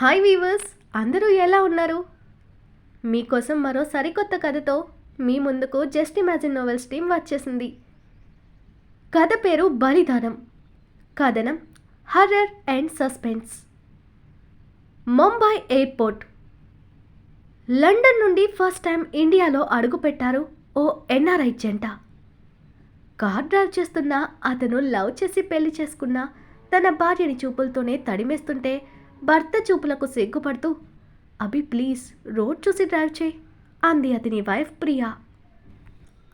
Hi weavers, అందరూ ఎలా ఉన్నారు? మీకోసం మరో సరికొత్త కథతో మీ ముందుకు జస్ట్ ఇమాజిన్ నోవెల్స్ టీం వచ్చేసింది. కథ పేరు బలిదానం. కథనం horror and suspense. Mumbai airport. London నుండి ఫస్ట్ టైం ఇండియాలో అడుగుపెట్టారు ఓ ఎన్ఆర్ఐ జంట. కార్ డ్రైవ్ చేస్తున్న అతను లవ్ చేసి పెళ్లి చేసుకున్న తన భార్యని చూపులతోనే తడిమేస్తుంటే భర్త చూపులకు సిగ్గుపడుతూ, అభి ప్లీజ్ రోడ్ చూసి డ్రైవ్ చేయి అంది అతని వైఫ్ ప్రియా.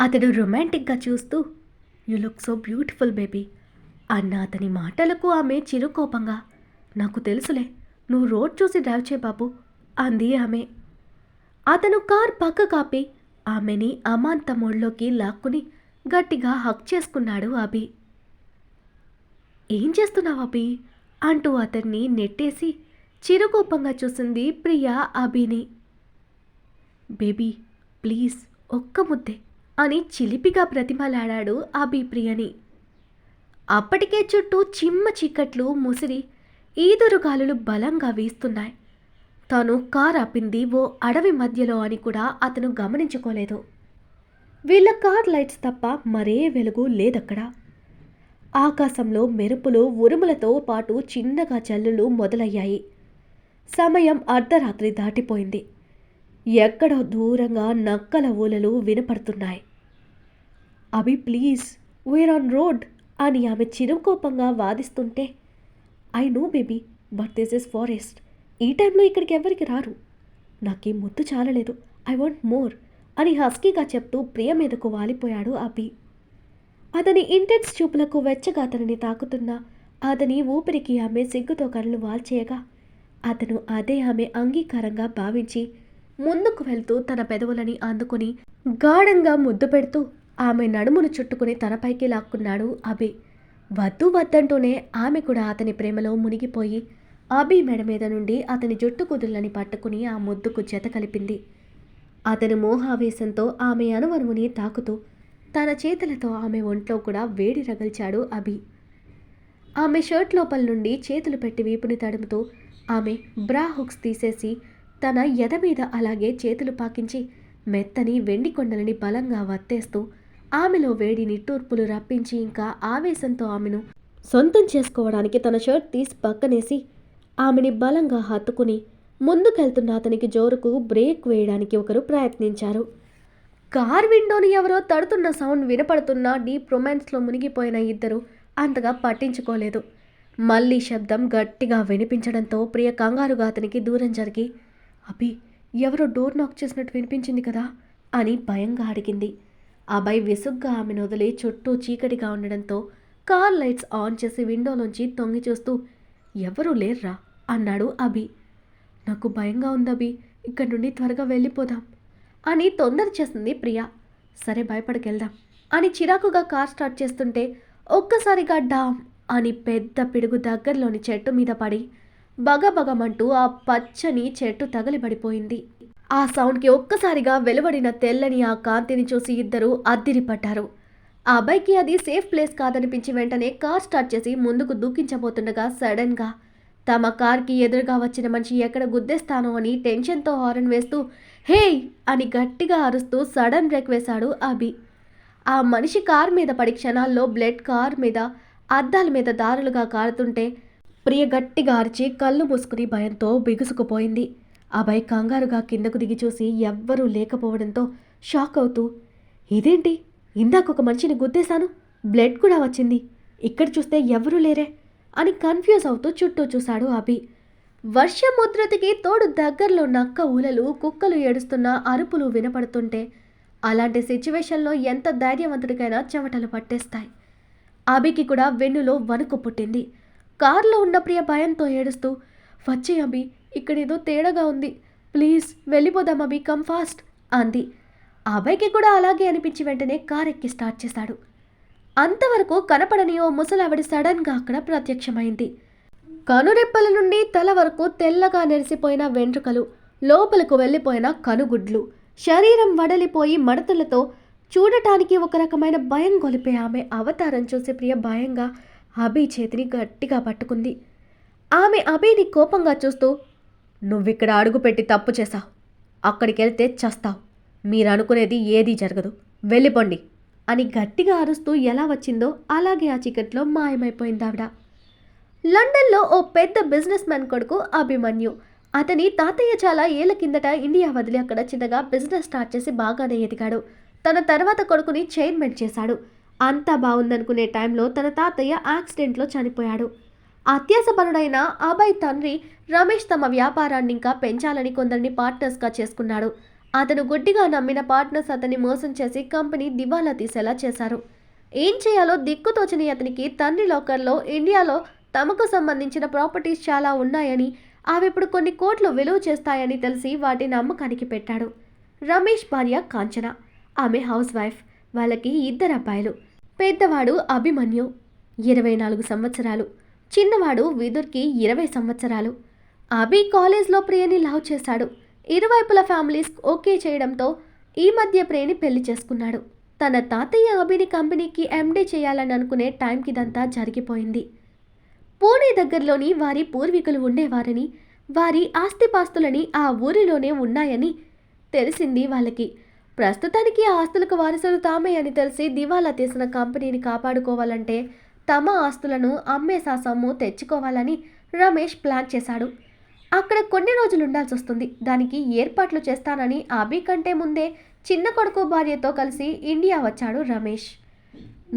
అతడు రొమాంటిక్గా చూస్తూ, you look so beautiful baby అన్న అతని మాటలకు ఆమె చిరుకోపంగా, నాకు తెలుసులే, నువ్వు రోడ్ చూసి డ్రైవ్ చేయి బాబు అంది ఆమె. అతను కార్ పక్క కాపి ఆమెని అమాంత మోడ్లోకి లాక్కుని గట్టిగా హక్ చేసుకున్నాడు అభి. ఏం చేస్తున్నావు అభి అంటూ అతన్ని నెట్టేసి చిరుకోపంగా చూసింది ప్రియా అభిని. బేబీ ప్లీజ్ ఒక్క ముద్దే అని చిలిపిగా ప్రతిమలాడాడు అభి ప్రియని. అప్పటికే చుట్టూ చిమ్మ చీకట్లు ముసిరి ఈదురుగాలులు బలంగా వీస్తున్నాయి. తాను కార్ ఆపింది ఓ అడవి మధ్యలో అని కూడా అతను గమనించుకోలేదు. వీళ్ళ కార్ లైట్స్ తప్ప మరే వెలుగు లేదక్కడ. ఆకాశంలో మెరుపులు ఉరుములతో పాటు చిన్నగా జల్లులు మొదలయ్యాయి. సమయం అర్ధరాత్రి దాటిపోయింది. ఎక్కడో దూరంగా నక్కల ఊలలు వినపడుతున్నాయి. Abhi please we're on road అని ఆమె చిరుకోపంగా వాదిస్తుంటే, I know baby but this is forest. ఈ టైంలో ఇక్కడికి ఎవరికి రారు. నాకేం ముద్దు చాలలేదు, ఐ వాంట్ మోర్ అని హస్కీగా చెప్తూ ప్రియ మీదకు వాలిపోయాడు అభి. అతని ఇంటెన్స్ చూపులకు వెచ్చగా అతనిని తాకుతున్న అతని ఊపిరికి ఆమె సిగ్గుతో కళ్ళు వాల్చేయగా అతను అదే ఆమె అంగీకారంగా భావించి ముందుకు వెళ్తూ తన పెదవులని అందుకుని గాఢంగా ముద్దు పెడుతూ ఆమె నడుమును చుట్టుకుని తనపైకి లాక్కున్నాడు అభి. వద్దు వద్దంటూనే ఆమె కూడా అతని ప్రేమలో మునిగిపోయి అభి మెడ మీద నుండి అతని జుట్టు కుదుళ్ళని పట్టుకుని ఆ ముద్దుకు జత కలిపింది. అతని మోహావేశంతో ఆమె అనువనువుని తాకుతూ తన చేతులతో ఆమె ఒంట్లో కూడా వేడి రగల్చాడు అభి. ఆమె షర్ట్ లోపల నుండి చేతులు పెట్టి వీపుని తడుముతూ ఆమె బ్రా హుక్స్ తీసేసి తన ఎద మీద అలాగే చేతులు పాకించి మెత్తని వెండి కొండలని బలంగా వత్తేస్తూ ఆమెలో వేడి నిట్టూర్పులు రప్పించి ఇంకా ఆవేశంతో ఆమెను సొంతం చేసుకోవడానికి తన షర్ట్ తీసి పక్కనేసి ఆమెని బలంగా హత్తుకుని ముందుకెళ్తున్న అతనికి జోరుకు బ్రేక్ వేయడానికి ఒకరు ప్రయత్నించారు. కార్ విండోని ఎవరో తడుతున్న సౌండ్ వినపడుతున్న డీప్ రొమాన్స్లో మునిగిపోయిన ఇద్దరు అంతగా పట్టించుకోలేదు. మళ్ళీ శబ్దం గట్టిగా వినిపించడంతో ప్రియ కంగారుగా అతనికి దూరం జరిగి, అభి ఎవరో డోర్ నాక్ చేసినట్టు వినిపించింది కదా అని భయంగా అడిగింది. అభయ్ విసుగ్గా ఆమెను వదిలి చుట్టూ చీకటిగా ఉండడంతో కార్ లైట్స్ ఆన్ చేసి విండోలోంచి తొంగి చూస్తూ, ఎవరూ లేర్రా అన్నాడు అభి. నాకు భయంగా ఉందభి, ఇక్కడి నుండి త్వరగా వెళ్ళిపోదాం అని తొందర చేసింది ప్రియా. సరే భయపడకెళ్దాం అని చిరాకుగా కార్ స్టార్ట్ చేస్తుంటే ఒక్కసారిగా డామ్ అని పెద్ద పిడుగు దగ్గరలోని చెట్టు మీద పడి బగబగమంటూ ఆ పచ్చని చెట్టు తగలిబడిపోయింది. ఆ సౌండ్కి ఒక్కసారిగా వెలువడిన తెల్లని ఆ కాంతిని చూసి ఇద్దరు అద్దిరిపడ్డారు. ఆ అబ్బాయికి అది సేఫ్ ప్లేస్ కాదనిపించి వెంటనే కార్ స్టార్ట్ చేసి ముందుకు దూకించబోతుండగా సడన్గా తమ కార్కి ఎదురుగా వచ్చిన మనిషి ఎక్కడ గుద్దేస్తానో అని టెన్షన్తో హారన్ వేస్తూ హే అని గట్టిగా అరుస్తూ సడన్ బ్రేక్ వేశాడు అభి. ఆ మనిషి కార్ మీద పడి క్షణాల్లో బ్లడ్ కార్ మీద అద్దాల మీద దారులుగా కారుతుంటే ప్రియ గట్టిగా అరిచి కళ్ళు మూసుకుని భయంతో బిగుసుకుపోయింది. అభయ్ కంగారుగా కిందకు దిగి చూసి ఎవ్వరూ లేకపోవడంతో షాక్ అవుతూ, ఇదేంటి ఇందాకొక మనిషిని గుద్దేశాను, బ్లడ్ కూడా వచ్చింది, ఇక్కడ చూస్తే ఎవరూ లేరే అని కన్ఫ్యూజ్ అవుతూ చుట్టూ చూశాడు అభి. వర్షం ఉధృతికి తోడు దగ్గరలో నక్క ఊలలు కుక్కలు ఏడుస్తున్న అరుపులు వినపడుతుంటే అలాంటి సిచ్యువేషన్లో ఎంత ధైర్యవంతుడికైనా చెమటలు పట్టేస్తాయి. అభికి కూడా వెన్నులో వణుకు పుట్టింది. కారులో ఉన్న ప్రియ భయంతో ఏడుస్తూ, వచ్చే అభి ఇక్కడేదో తేడాగా ఉంది, ప్లీజ్ వెళ్ళిపోదాం అభి, కమ్ ఫాస్ట్ అంది. అభయ్కి కూడా అలాగే అనిపించి వెంటనే కార్ ఎక్కి స్టార్ట్ చేశాడు. అంతవరకు కనపడని ఓ ముసలావిడి సడన్గా అక్కడ ప్రత్యక్షమైంది. కనురెప్పల నుండి తల వరకు తెల్లగా నెరిసిపోయిన వెంట్రుకలు, లోపలకు వెళ్ళిపోయిన కనుగుడ్లు, శరీరం వడలిపోయి మడతలతో చూడటానికి ఒక రకమైన భయం గొలిపే ఆమె అవతారం చూసి ప్రియ భయంగా అభి చేతిని గట్టిగా పట్టుకుంది. ఆమె అభిని కోపంగా చూస్తూ, నువ్విక్కడ అడుగుపెట్టి తప్పు చేశావు. అక్కడికెళ్తే చస్తావు. మీరనుకునేది ఏదీ జరగదు. వెళ్ళిపోండి అని గట్టిగా అరుస్తూ ఎలా వచ్చిందో అలాగే ఆ చీకట్లో మాయమైపోయిందావిడ. లండన్లో ఓ పెద్ద బిజినెస్ మ్యాన్ కొడుకు అభిమన్యు. అతని తాతయ్య చాలా ఏళ్ల కిందట ఇండియా వదిలి అక్కడ చిన్నగా బిజినెస్ స్టార్ట్ చేసి బాగానే ఎదిగాడు. తన తర్వాత కొడుకుని చైర్మన్ చేశాడు. అంతా బాగుందనుకునే టైంలో తన తాతయ్య యాక్సిడెంట్లో చనిపోయాడు. అత్యాసపరుడైన అభయ్ తండ్రి రమేష్ తమ వ్యాపారాన్ని ఇంకా పెంచాలని కొందరిని పార్ట్నర్స్గా చేసుకున్నాడు. అతను గుడ్డిగా నమ్మిన పార్ట్నర్స్ అతన్ని మోసం చేసి కంపెనీ దివాలా తీసేలా చేశారు. ఏం చేయాలో దిక్కుతోచని అతనికి తండ్రి లాకర్లో ఇండియాలో తమకు సంబంధించిన ప్రాపర్టీస్ చాలా ఉన్నాయని, అవి ఇప్పుడు కొన్ని కోట్లు విలువ చేస్తాయని తెలిసి వాటిని అమ్మకానికి పెట్టాడు. రమేష్ భార్య కాంచన, ఆమె హౌస్ వైఫ్. వాళ్ళకి 2 అబ్బాయిలు. పెద్దవాడు అభిమన్యు 24 సంవత్సరాలు, చిన్నవాడు విదుర్కి 20 సంవత్సరాలు. అభి కాలేజ్లో ప్రియని లవ్ చేశాడు. ఇరువైపుల ఫ్యామిలీస్ ఓకే చేయడంతో ఈ మధ్య ప్రియని పెళ్లి చేసుకున్నాడు. తన తాతయ్య అభిని కంపెనీకి ఎండీ చేయాలని అనుకునే టైంకి ఇదంతా జరిగిపోయింది. పూణే దగ్గరలోని వారి పూర్వీకులు ఉండేవారని, వారి ఆస్తిపాస్తులని ఆ ఊరిలోనే ఉన్నాయని తెలిసింది వాళ్ళకి. ప్రస్తుతానికి ఆ ఆస్తులకు వారసులు తామే అని తెలిసి దివాలా తీసిన కంపెనీని కాపాడుకోవాలంటే తమ ఆస్తులను అమ్మేసా సొమ్ము తెచ్చుకోవాలని రమేష్ ప్లాన్ చేశాడు. అక్కడ కొన్ని రోజులు ఉండాల్సి వస్తుంది. దానికి ఏర్పాట్లు చేస్తానని అభి కంటే ముందే చిన్న కొడుకు భార్యతో కలిసి ఇండియా వచ్చాడు రమేష్.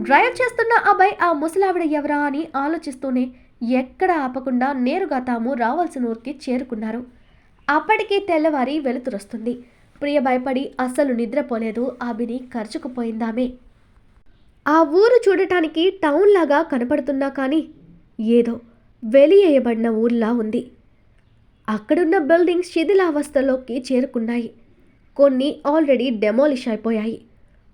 డ్రైవ్ చేస్తున్న అభయ్ ఆ ముసలావిడ ఎవరా అని ఆలోచిస్తూనే ఎక్కడ ఆపకుండా నేరుగా తాము రావాల్సిన ఊరికి చేరుకున్నారు. అప్పటికి తెల్లవారి వెలుతురొస్తుంది. ప్రియ భయపడి అస్సలు నిద్రపోలేదు. అభిని ఖర్చుకుపోయిందామే. ఆ ఊరు చూడటానికి టౌన్ లాగా కనపడుతున్నా కానీ ఏదో వెలియేయబడిన ఊర్లా ఉంది. అక్కడున్న బిల్డింగ్స్ శిథిలావస్థలోకి చేరుకున్నాయి. కొన్ని ఆల్రెడీ డెమాలిష్ అయిపోయాయి.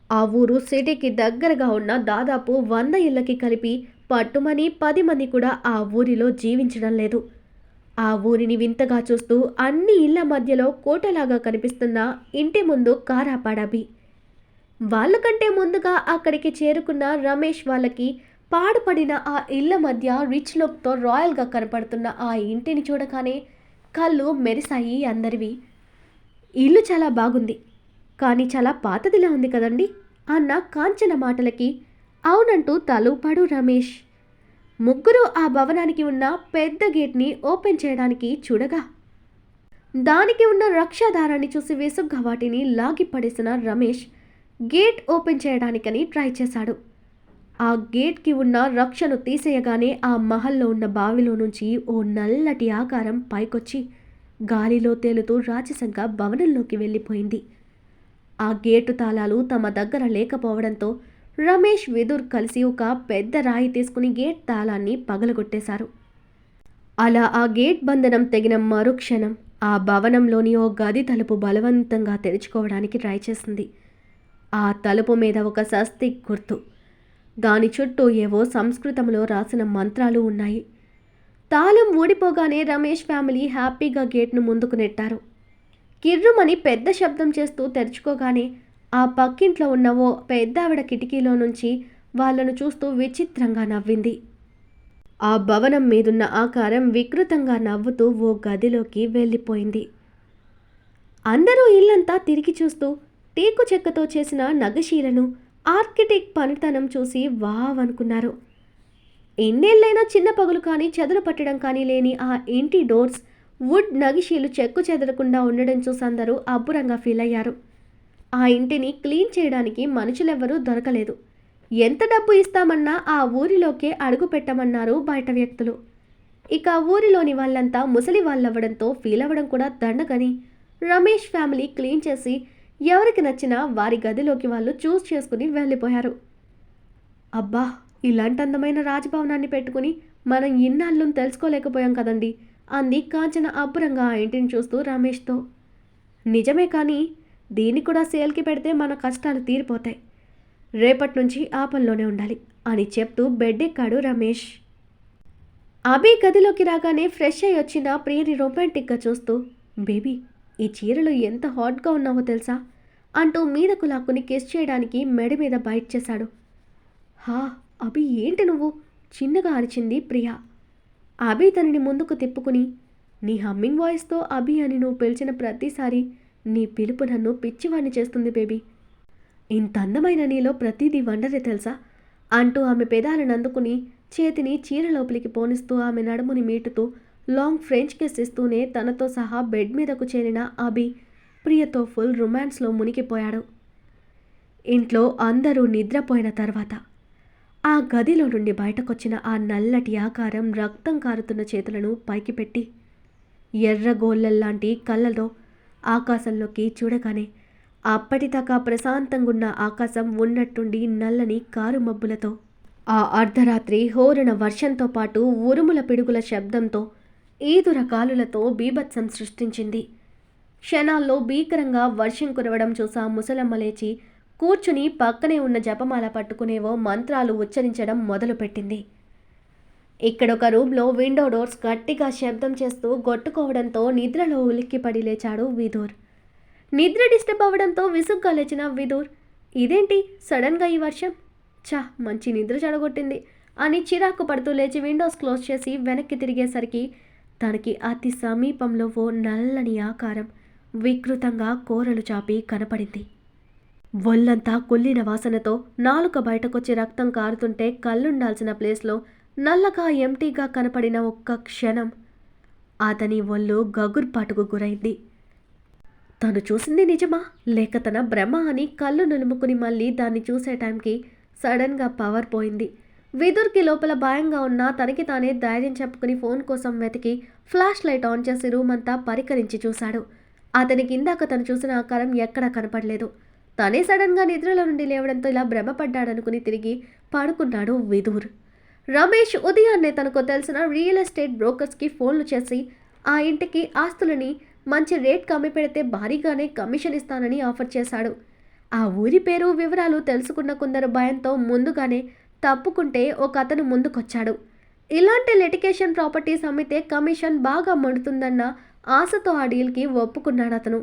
ఆ ఊరు సిటీకి దగ్గరగా ఉన్న దాదాపు 100 ఇళ్ళకి కలిపి పట్టుమని 10 మంది కూడా ఆ ఊరిలో జీవించడం లేదు. ఆ ఊరిని వింతగా చూస్తూ అన్ని ఇళ్ల మధ్యలో కోటలాగా కనిపిస్తున్న ఇంటి ముందు కారాపాడబి. వాళ్ళకంటే ముందుగా అక్కడికి చేరుకున్న రమేష్ వాళ్ళకి పాడుపడిన ఆ ఇళ్ల మధ్య రిచ్ లుక్తో రాయల్గా కనపడుతున్న ఆ ఇంటిని చూడగానే కళ్ళు మెరిసాయి అందరివి. ఇల్లు చాలా బాగుంది, కానీ చాలా పాతదిలా ఉంది కదండి అన్న కాంచన మాటలకి అవునంటూ తలూపాడు రమేష్. ముగ్గురు ఆ భవనానికి ఉన్న పెద్ద గేట్ని ఓపెన్ చేయడానికి చూడగా దానికి ఉన్న రక్షాదారాన్ని చూసి విసుగ్గా వాటిని లాగి పడేసిన రమేష్ గేట్ ఓపెన్ చేయడానికని ట్రై చేశాడు. ఆ గేట్కి ఉన్న రక్షను తీసేయగానే ఆ మహల్లో ఉన్న బావిలో నుంచి ఓ నల్లటి ఆకారం పైకొచ్చి గాలిలో తేలుతూ రాజసంగా భవనంలోకి వెళ్ళిపోయింది. ఆ గేటు తాళాలు తమ దగ్గర లేకపోవడంతో రమేష్ విదుర్ కలిసి ఒక పెద్ద రాయి తీసుకుని గేట్ తాళాన్ని పగలగొట్టేశారు. అలా ఆ గేట్ బంధనం తెగిన మరుక్షణం ఆ భవనంలోని ఓ గది తలుపు బలవంతంగా తెరుచుకోవడానికి ట్రై చేసింది. ఆ తలుపు మీద ఒక స్వస్తిక్ గుర్తు, దాని చుట్టూ ఏవో సంస్కృతంలో రాసిన మంత్రాలు ఉన్నాయి. తాళం ఊడిపోగానే రమేష్ ఫ్యామిలీ హ్యాపీగా గేట్ను ముందుకు నెట్టారు. కిర్రుమని పెద్ద శబ్దం చేస్తూ తెరుచుకోగానే ఆ పక్కింట్లో ఉన్న ఓ పెద్దావిడ కిటికీలో నుంచి వాళ్లను చూస్తూ విచిత్రంగా నవ్వింది. ఆ భవనం మీదున్న ఆకారం వికృతంగా నవ్వుతూ ఓ గదిలోకి వెళ్ళిపోయింది. అందరూ ఇల్లంతా తిరిగి చూస్తూ టేకు చెక్కతో చేసిన నగశీలను, ఆర్కిటెక్ట్ పనితనం చూసి వావ్ అనుకున్నారు. ఎన్నేళ్ళైనా చిన్న పగులు కానీ చెదలు పట్టడం కానీ లేని ఆ ఇంటి డోర్స్, వుడ్ నగిషీలు చెక్కు చెదరకుండా ఉండడం చూసి అందరూ అబ్బురంగా ఫీల్ అయ్యారు. ఆ ఇంటిని క్లీన్ చేయడానికి మనుషులెవ్వరూ దొరకలేదు. ఎంత డబ్బు ఇస్తామన్నా ఆ ఊరిలోకే అడుగు పెట్టమన్నారు బయట వ్యక్తులు. ఇక ఊరిలోని వాళ్ళంతా ముసలి వాళ్ళవ్వడంతో ఫీల్ అవ్వడం కూడా దండగని రమేష్ ఫ్యామిలీ క్లీన్ చేసి ఎవరికి నచ్చినా వారి గదిలోకి వాళ్ళు చూస్ చేసుకుని వెళ్ళిపోయారు. అబ్బా, ఇలాంటి అందమైన రాజభవనాన్ని పెట్టుకుని మనం ఇన్నాళ్ళు తెలుసుకోలేకపోయాం కదండి అంది కాంచన అబ్బురంగా ఆ ఇంటిని చూస్తూ రమేష్తో. నిజమే, కానీ దీన్ని కూడా సేల్కి పెడితే మన కష్టాలు తీరిపోతాయి. రేపటి నుంచి ఆ పనిలోనే ఉండాలి అని చెప్తూ బెడ్ ఎక్కాడు రమేష్. అభి గదిలోకి రాగానే ఫ్రెష్ అయ్యి వచ్చిన ప్రియని రొమాంటిక్గా చూస్తూ, బేబీ, ఈ చీరలో ఎంత హాట్గా ఉన్నావో తెలుసా అంటూ మీదకు లాక్కుని కిస్ చేయడానికి మెడ మీద బైట్ చేశాడు. హా అభి, ఏంటి నువ్వు చిన్నగా అరిచింది ప్రియ. అభి తనని ముందుకు తిప్పుకుని, నీ హమ్మింగ్ వాయిస్తో అభి అని నువ్వు పిలిచిన ప్రతిసారి నీ పిలుపు నన్ను పిచ్చివాణ్ణి చేస్తుంది బేబీ. ఇంత అందమైన నీలో ప్రతిదీ వండరే తెలుసా అంటూ ఆమె పెదాలను అందుకుని చేతిని చీర లోపలికి పోనిస్తూ ఆమె నడుముని మీటుతూ లాంగ్ ఫ్రెంచ్ కిస్ ఇస్తూనే తనతో సహా బెడ్ మీదకు చేరిన అభి ప్రియతో ఫుల్ రొమాన్స్లో మునిగిపోయాడు. ఇంట్లో అందరూ నిద్రపోయిన తర్వాత ఆ గదిలో నుండి బయటకొచ్చిన ఆ నల్లటి ఆకారం రక్తం కారుతున్న చేతులను పైకి పెట్టి ఎర్రగోళ్ళల్లాంటి కళ్ళతో ఆకాశంలోకి చూడగానే అప్పటిదాకా ప్రశాంతంగున్న ఆకాశం ఉన్నట్టుండి నల్లని కారు మబ్బులతో ఆ అర్ధరాత్రి హోరున వర్షంతో పాటు ఉరుముల పిడుగుల శబ్దంతో ఈదుర గాలులతో బీభత్సం సృష్టించింది. క్షణాల్లో భీకరంగా వర్షం కురవడం చూసా ముసలమ్మ లేచి కూర్చుని పక్కనే ఉన్న జపమాల పట్టుకునేవో మంత్రాలు ఉచ్చరించడం మొదలుపెట్టింది. ఇక్కడొక రూమ్లో విండో డోర్స్ గట్టిగా శబ్దం చేస్తూ గొట్టుకోవడంతో నిద్రలో ఉలిక్కిపడి లేచాడు విదూర్. నిద్ర డిస్టర్బ్ అవ్వడంతో విసుగ్గా లేచిన విదూర్, ఇదేంటి సడన్గా ఈ వర్షం, మంచి నిద్ర చెడగొట్టింది అని చిరాకు పడుతూ లేచి విండోస్ క్లోజ్ చేసి వెనక్కి తిరిగేసరికి తనకి అతి సమీపంలో ఓ నల్లని ఆకారం వికృతంగా కోరలు చాపి కనపడింది. ఒళ్ళంతా కుళ్ళిన వాసనతో నాలుక బయటకొచ్చి రక్తం కారుతుంటే కళ్ళుండాల్సిన ప్లేస్లో నల్లగా ఎంటీగా కనపడిన ఒక్క క్షణం అతని ఒళ్ళు గగుర్పాటుకు గురైంది. తను చూసింది నిజమా లేక తన భ్రమ అని కళ్ళు నులుముకుని మళ్ళీ దాన్ని చూసే టైంకి సడన్గా పవర్ పోయింది. విదుర్కి లోపల భయంగా ఉన్నా తనకి తానే ధైర్యం చెప్పుకుని ఫోన్ కోసం వెతికి ఫ్లాష్ లైట్ ఆన్ చేసి రూమ్ అంతా పరికరించి చూశాడు. అతనికి ఇందాక తను చూసిన ఆకారం ఎక్కడా కనపడలేదు. తనే సడన్గా నిద్రలో నుండి లేవడంతో ఇలా భ్రమపడ్డాడనుకుని తిరిగి పడుకున్నాడు విదూర్. రమేష్ ఉదయాన్నే తనకు తెలిసిన రియల్ ఎస్టేట్ బ్రోకర్స్కి ఫోన్లు చేసి ఆ ఇంటికి ఆస్తులని మంచి రేట్ అమ్మి పెడితే భారీగానే కమిషన్ ఇస్తానని ఆఫర్ చేశాడు. ఆ ఊరి పేరు వివరాలు తెలుసుకున్న కొందరు భయంతో ముందుగానే తప్పుకుంటే ఒక అతను ముందుకొచ్చాడు. ఇలాంటి లిటిగేషన్ ప్రాపర్టీస్ అమ్మితే కమిషన్ బాగా మండుతుందన్న ఆశతో ఆ డీల్కి ఒప్పుకున్నాడు అతను.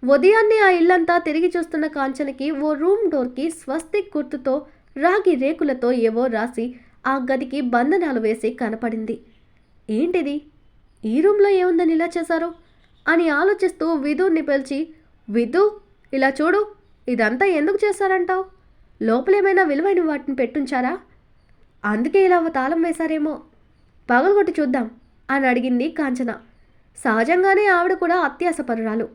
ఉదయాన్నే ఆ ఇల్లంతా తిరిగి చూస్తున్న కాంచనకి ఓ రూమ్ డోర్కి స్వస్తిక్ గుర్తుతో రాగి రేకులతో ఏవో రాసి ఆ గదికి బంధనాలు వేసి కనపడింది. ఏంటిది, ఈ రూమ్లో ఏముందని ఇలా చేశారు అని ఆలోచిస్తూ విధుని పిలిచి, విధు ఇలా చూడు, ఇదంతా ఎందుకు చేశారంటావు? లోపలేమైనా విలువైన వాటిని పెట్టుంచారా? అందుకే ఇలా తాళం వేశారేమో, పగలగొట్టి చూద్దాం అని అడిగింది కాంచన. సహజంగానే ఆవిడ కూడా అత్యాసపరురాలు.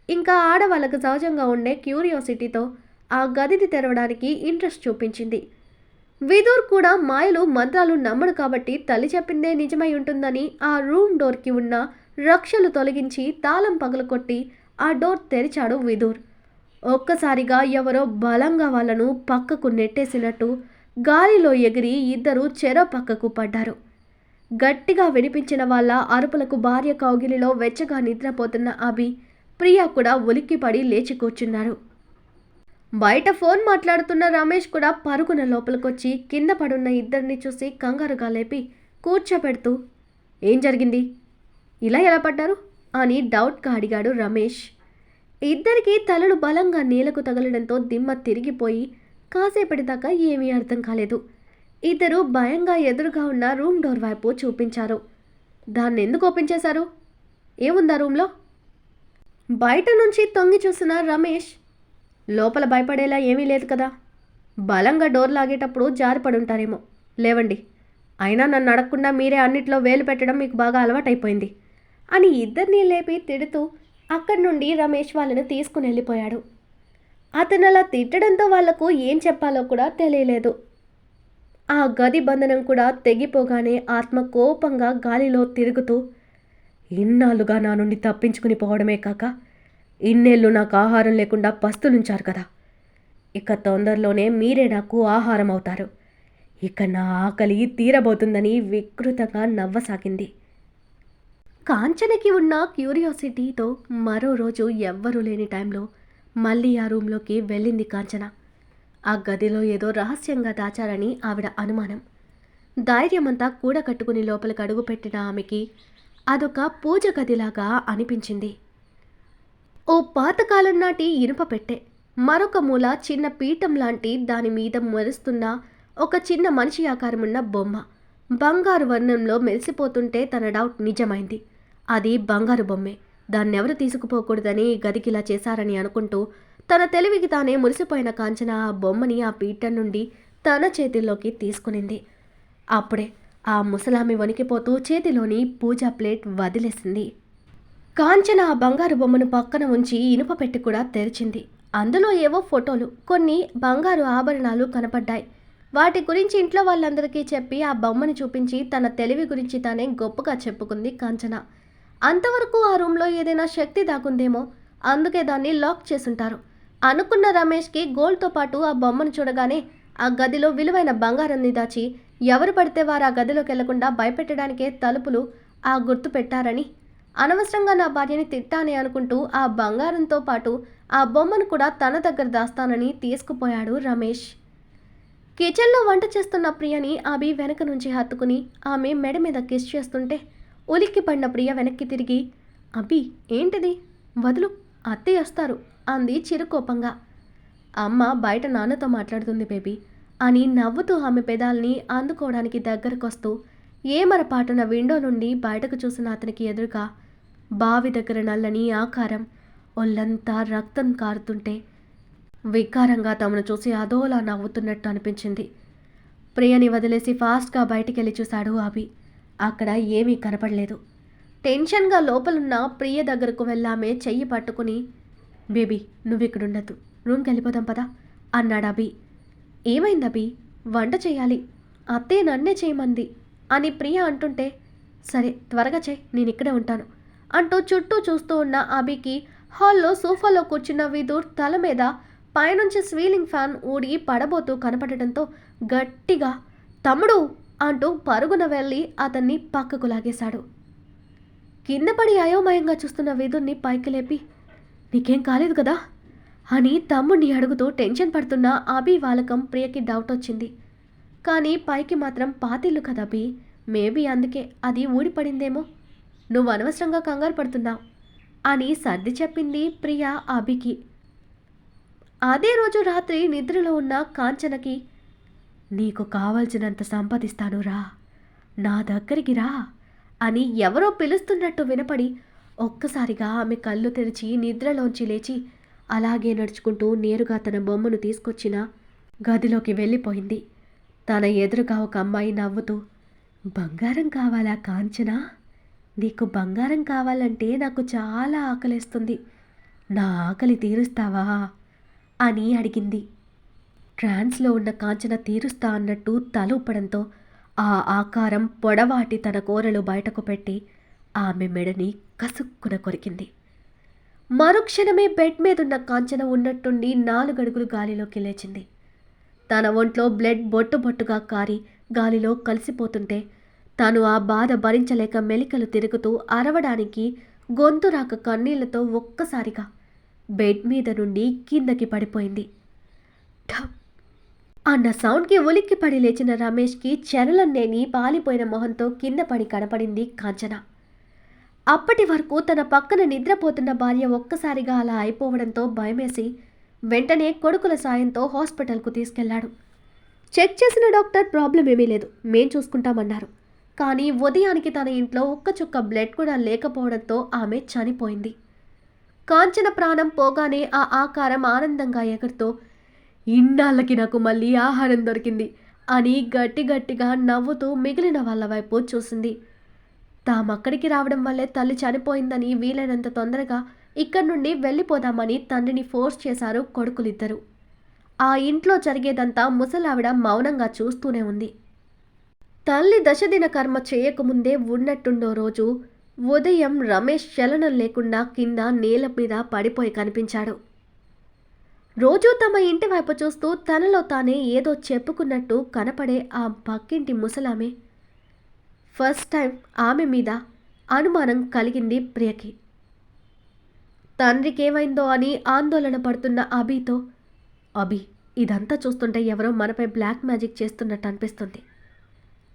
ఇంకా ఆడవాళ్ళకు సహజంగా ఉండే క్యూరియాసిటీతో ఆ గదిని తెరవడానికి ఇంట్రెస్ట్ చూపించింది. విదూర్ కూడా మాయలు మంత్రాలు నమ్మడు కాబట్టి తల్లి చెప్పిందే నిజమై ఉంటుందని ఆ రూమ్ డోర్కి ఉన్న రక్షలు తొలగించి తాళం పగలకొట్టి ఆ డోర్ తెరిచాడు విదూర్. ఒక్కసారిగా ఎవరో బలంగా వాళ్ళను పక్కకు నెట్టేసినట్టు గాలిలో ఎగిరి ఇద్దరు చెరో పక్కకు పడ్డారు. గట్టిగా వినిపించిన వాళ్ళ అరుపులకు భార్య కౌగిలిలో వెచ్చగా నిద్రపోతున్న అభి, ప్రియా కూడా ఉలిక్కిపడి లేచి కూర్చున్నారు. బయట ఫోన్ మాట్లాడుతున్న రమేష్ కూడా పరుగున లోపలికొచ్చి కింద పడున్న ఇద్దరిని చూసి కంగారుగా లేపి కూర్చోపెడుతూ, ఏం జరిగింది, ఇలా ఎలా పడ్డారు అని డౌట్గా అడిగాడు రమేష్. ఇద్దరికీ తలలు బలంగా నేలకు తగలడంతో దిమ్మ తిరిగిపోయి కాసేపటిదాకా ఏమీ అర్థం కాలేదు. ఇద్దరు భయంగా ఎదురుగా ఉన్న రూమ్ డోర్ వైపు చూపించారు. దాన్ని ఎందుకు ఓపెన్ చేశారు, ఏముందా రూమ్లో? బయట నుంచి తొంగి చూసిన రమేష్, లోపల భయపడేలా ఏమీ లేదు కదా, బలంగా డోర్ లాగేటప్పుడు జారిపడుంటారేమో, లేవండి, అయినా నన్ను అడగకుండా మీరే అన్నిట్లో వేలు పెట్టడం మీకు బాగా అలవాటైపోయింది అని ఇద్దరినీ లేపి తిడుతూ అక్కడి నుండి రమేష్ వాళ్ళను తీసుకుని వెళ్ళిపోయాడు. అతను అలా తిట్టడంతో వాళ్లకు ఏం చెప్పాలో కూడా తెలియలేదు. ఆ గది బంధనం కూడా తెగిపోగానే ఆత్మ కోపంగా గాలిలో తిరుగుతూ, ఇన్నాళ్ళుగా నా నుండి తప్పించుకుని పోవడమే కాక ఇన్నేళ్ళు నాకు ఆహారం లేకుండా పస్తులుంచారు కదా, ఇక తొందరలోనే మీరే నాకు ఆహారం అవుతారు, ఇక నా ఆకలి తీరబోతుందని వికృతంగా నవ్వసాగింది. కాంచనకి ఉన్న క్యూరియాసిటీతో మరో రోజు ఎవ్వరూ లేని టైంలో మళ్ళీ ఆ రూమ్లోకి వెళ్ళింది కాంచన. ఆ గదిలో ఏదో రహస్యంగా దాచారని ఆవిడ అనుమానం. ధైర్యమంతా కూడకట్టుకుని లోపలికి అడుగుపెట్టిన ఆమెకి అదొక పూజ గదిలాగా అనిపించింది. ఓ పాతకాలం నాటి ఇనుప పెట్టె, మరొక మూల చిన్న పీఠం లాంటి దాని మీద మెరుస్తున్న ఒక చిన్న మనిషి ఆకారమున్న బొమ్మ బంగారు వర్ణంలో మెరిసిపోతుంటే తన డౌట్ నిజమైంది. అది బంగారు బొమ్మే. దాన్నెవరు తీసుకుపోకూడదని గదికి ఇలా చేశారని అనుకుంటూ తన తెలివికి తానే మురిసిపోయిన కాంచన ఆ బొమ్మని ఆ పీఠం నుండి తన చేతిలోకి తీసుకునింది. అప్పుడే ఆ ముసలామి వణికిపోతూ చేతిలోని పూజా ప్లేట్ వదిలేసింది. కాంచన ఆ బంగారు బొమ్మను పక్కన ఉంచి ఇనుప పెట్టి కూడా తెరిచింది. అందులో ఏవో ఫోటోలు, కొన్ని బంగారు ఆభరణాలు కనపడ్డాయి. వాటి గురించి ఇంట్లో వాళ్ళందరికీ చెప్పి ఆ బొమ్మను చూపించి తన తెలివి గురించి తానే గొప్పగా చెప్పుకుంది కాంచన. అంతవరకు ఆ రూమ్లో ఏదైనా శక్తి దాకుందేమో, అందుకే దాన్ని లాక్ చేసుంటారు అనుకున్న రమేష్కి గోల్డ్తో పాటు ఆ బొమ్మను చూడగానే ఆ గదిలో విలువైన బంగారాన్ని దాచి ఎవరు పడితే వారు ఆ గదిలోకి వెళ్లకుండా భయపెట్టడానికే తలుపులు ఆ గుర్తు పెట్టారని, అనవసరంగా నా భార్యని తిట్టానే అనుకుంటూ ఆ బంగారంతో పాటు ఆ బొమ్మను కూడా తన దగ్గర దాస్తానని తీసుకుపోయాడు రమేష్. కిచెన్లో వంట చేస్తున్న ప్రియని అభి వెనక నుంచి హత్తుకుని ఆమె మెడ మీద కిస్ చేస్తుంటే ఉలిక్కి పడిన ప్రియ వెనక్కి తిరిగి, అభి ఏంటిది, వదులు, అత్తయ్య వస్తారు అంది చిరుకోపంగా. అమ్మ బయట నాన్నతో మాట్లాడుతుంది బేబీ అని నవ్వుతూ ఆమె పెదాల్ని అందుకోవడానికి దగ్గరకొస్తూ ఏమరపాటున విండో నుండి బయటకు చూసిన అతనికి ఎదురుగా బావి దగ్గర నల్లని ఆకారం, ఒళ్ళంతా రక్తం కారుతుంటే వికారంగా తమను చూసి అదోలా నవ్వుతున్నట్టు అనిపించింది. ప్రియని వదిలేసి ఫాస్ట్గా బయటికెళ్ళి చూశాడు అభి. అక్కడ ఏమీ కనపడలేదు. టెన్షన్గా లోపలున్న ప్రియ దగ్గరకు వెళ్ళామే చెయ్యి పట్టుకుని, బేబీ నువ్విక్కడుండద్దు, రూమ్కి వెళ్ళిపోదాం పదా అన్నాడు అభి. ఏమైంది అభి, వంట చేయాలి, అత్తయ్య నన్నే చేయమంది అని ప్రియ అంటుంటే, సరే త్వరగా చేయి, నేను ఇక్కడే ఉంటాను అంటూ చుట్టూ చూస్తూ ఉన్న అభికి హాల్లో సోఫాలో కూర్చున్న విదూర్ తల మీద పైనుంచి స్వీలింగ్ ఫ్యాన్ ఊడి పడబోతూ కనపడటంతో గట్టిగా తమ్ముడు అంటూ పరుగున వెళ్ళి అతన్ని పక్కకు లాగేశాడు. కింద పడి అయోమయంగా చూస్తున్న విదుర్ని పైకి లేపి, నీకేం కాలేదు కదా అని తమ్ముడిని అడుగుతూ టెన్షన్ పడుతున్న అభి వాలకం ప్రియకి డౌట్ వచ్చింది. కానీ పైకి మాత్రం పాతిల్లు కదా అభి, మేబీ అందుకే అది ఊడిపడిందేమో, నువ్వు అనవసరంగా కంగారు పడుతున్నావు అని సర్ది చెప్పింది ప్రియ అభికి. అదే రోజు రాత్రి నిద్రలో ఉన్న కాంచనకి, నీకు కావాల్సినంత సంపాదిస్తాను రా, నా దగ్గరికి రా అని ఎవరో పిలుస్తున్నట్టు వినపడి ఒక్కసారిగా ఆమె కళ్ళు తెరిచి నిద్రలోంచి లేచి అలాగే నడుచుకుంటూ నేరుగా తన బొమ్మను తీసుకొచ్చిన గదిలోకి వెళ్ళిపోయింది. తన ఎదురుగా ఒక అమ్మాయి నవ్వుతూ, బంగారం కావాలా కాంచన, నీకు బంగారం కావాలంటే నాకు చాలా ఆకలేస్తుంది, నా ఆకలి తీరుస్తావా అని అడిగింది. ట్రాన్స్లో ఉన్న కాంచన తీరుస్తా అన్నట్టు తల ఊపడంతో ఆ ఆకారం పొడవాటి తన కోరలు బయటకు పెట్టి ఆమె మెడని కసుక్కున కొరికింది. మరుక్షణమే బెడ్ మీదున్న కాంచన ఉన్నట్టుండి 4 అడుగులు గాలిలోకి లేచింది. తన ఒంట్లో బ్లడ్ బొట్టు బొట్టుగా కారి గాలిలో కలిసిపోతుంటే తాను ఆ బాధ భరించలేక మెలికలు తిరుగుతూ అరవడానికి గొంతు రాక కన్నీళ్లతో ఒక్కసారిగా బెడ్ మీద నుండి కిందకి పడిపోయింది. ఠప్ అన్న సౌండ్కి ఉలిక్కి పడి లేచిన రమేష్కి చెరలన్నేని పాలిపోయిన మొహంతో కింద పడి కనపడింది కాంచన. అప్పటి వరకు తన పక్కన నిద్రపోతున్న భార్య ఒక్కసారిగా అలా అయిపోవడంతో భయమేసి వెంటనే కొడుకుల సాయంతో హాస్పిటల్కు తీసుకెళ్లాడు. చెక్ చేసిన డాక్టర్ ప్రాబ్లం ఏమీ లేదు, మేం చూసుకుంటామన్నారు. కానీ ఉదయానికి తన ఇంట్లో ఒక్క చుక్క బ్లడ్ కూడా లేకపోవడంతో ఆమె చనిపోయింది. కాంచన ప్రాణం పోగానే ఆ ఆకారం ఆనందంగా ఎగురుతూ, ఇన్నాళ్ళకి నాకు మళ్ళీ ఆహారం దొరికింది అని గట్టిగా నవ్వుతూ మిగిలిన వాళ్ళ వైపు చూసింది. తామక్కడికి రావడం వల్లే తల్లి చనిపోయిందని వీలైనంత తొందరగా ఇక్కడి నుండి వెళ్ళిపోదామని తండ్రిని ఫోర్స్ చేశారు కొడుకులిద్దరూ. ఆ ఇంట్లో జరిగేదంతా ముసలావిడ మౌనంగా చూస్తూనే ఉంది. తల్లి దశదిన కర్మ చేయకముందే ఉన్నట్టుండో రోజు ఉదయం రమేష్ చలనం లేకుండా కింద నేల మీద పడిపోయి కనిపించాడు. రోజూ తమ ఇంటి వైపు చూస్తూ తనలో తానే ఏదో చెప్పుకున్నట్టు కనపడే ఆ పక్కింటి ముసలామె ఫస్ట్ టైం ఆమె మీద అనుమానం కలిగింది ప్రియకి. తండ్రికేమైందో అని ఆందోళన పడుతున్న అభితో, అభి ఇదంతా చూస్తుంటే ఎవరో మనపై బ్లాక్ మ్యాజిక్ చేస్తున్నట్టు అనిపిస్తుంది.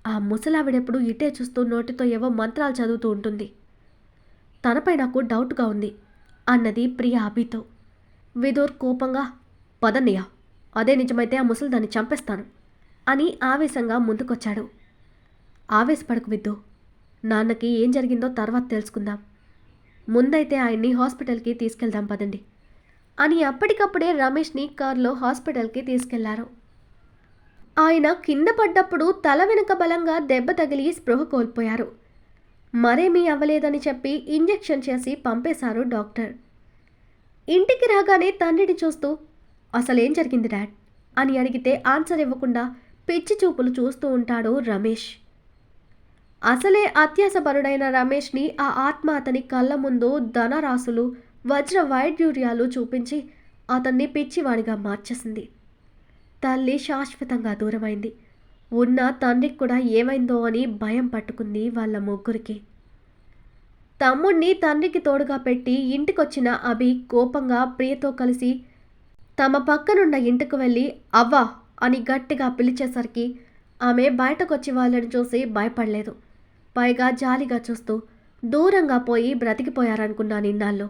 ఆ ముసలావిడెప్పుడు ఇటే చూస్తూ నోటితో ఏవో మంత్రాలు చదువుతూ ఉంటుంది. తనపై నాకు డౌట్గా ఉంది అన్నది ప్రియ అభితో. విదూర్ కోపంగా, పదన్నయ్య, అదే నిజమైతే ఆ ముసలిదాన్ని చంపేస్తాను అని ఆవేశంగా ముందుకొచ్చాడు. ఆవేశపడకు విద్దు, నాన్నకి ఏం జరిగిందో తర్వాత తెలుసుకుందాం. ముందైతే ఆయన్ని హాస్పిటల్కి తీసుకెళ్దాం పదండి అని అప్పటికప్పుడే రమేష్ని కారులో హాస్పిటల్కి తీసుకెళ్లారు. ఆయన కింద పడ్డప్పుడు తల వెనుక బలంగా దెబ్బ తగిలి స్పృహ కోల్పోయారు. మరేమీ అవ్వలేదని చెప్పి ఇంజెక్షన్ చేసి పంపేశారు డాక్టర్. ఇంటికి రాగానే తండ్రిని చూస్తూ అసలేం జరిగింది డాడ్ అని అడిగితే ఆన్సర్ ఇవ్వకుండా పిచ్చి చూపులు చూస్తూ ఉంటాడు రమేష్. అసలే అత్యాసపరుడైన రమేష్ని ఆ ఆత్మ అతని కళ్ళ ముందు ధనరాశులు వజ్ర వైడ్యూర్యాలు చూపించి అతన్ని పిచ్చివాడిగా మార్చేసింది. తల్లి శాశ్వతంగా దూరమైంది. ఉన్న తండ్రికి కూడా ఏమైందో అని భయం పట్టుకుంది వాళ్ళ ముగ్గురికి. తమ్ముణ్ణి తండ్రికి తోడుగా పెట్టి ఇంటికొచ్చిన అభి కోపంగా ప్రియతో కలిసి తమ పక్కనున్న ఇంటికి వెళ్ళి అవ్వా అని గట్టిగా పిలిచేసరికి ఆమె బయటకొచ్చి వాళ్ళని చూసి భయపడలేదు. పైగా జాలిగా చూస్తూ దూరంగా పోయి బ్రతికిపోయారనుకున్నాను ఇన్నాళ్ళు.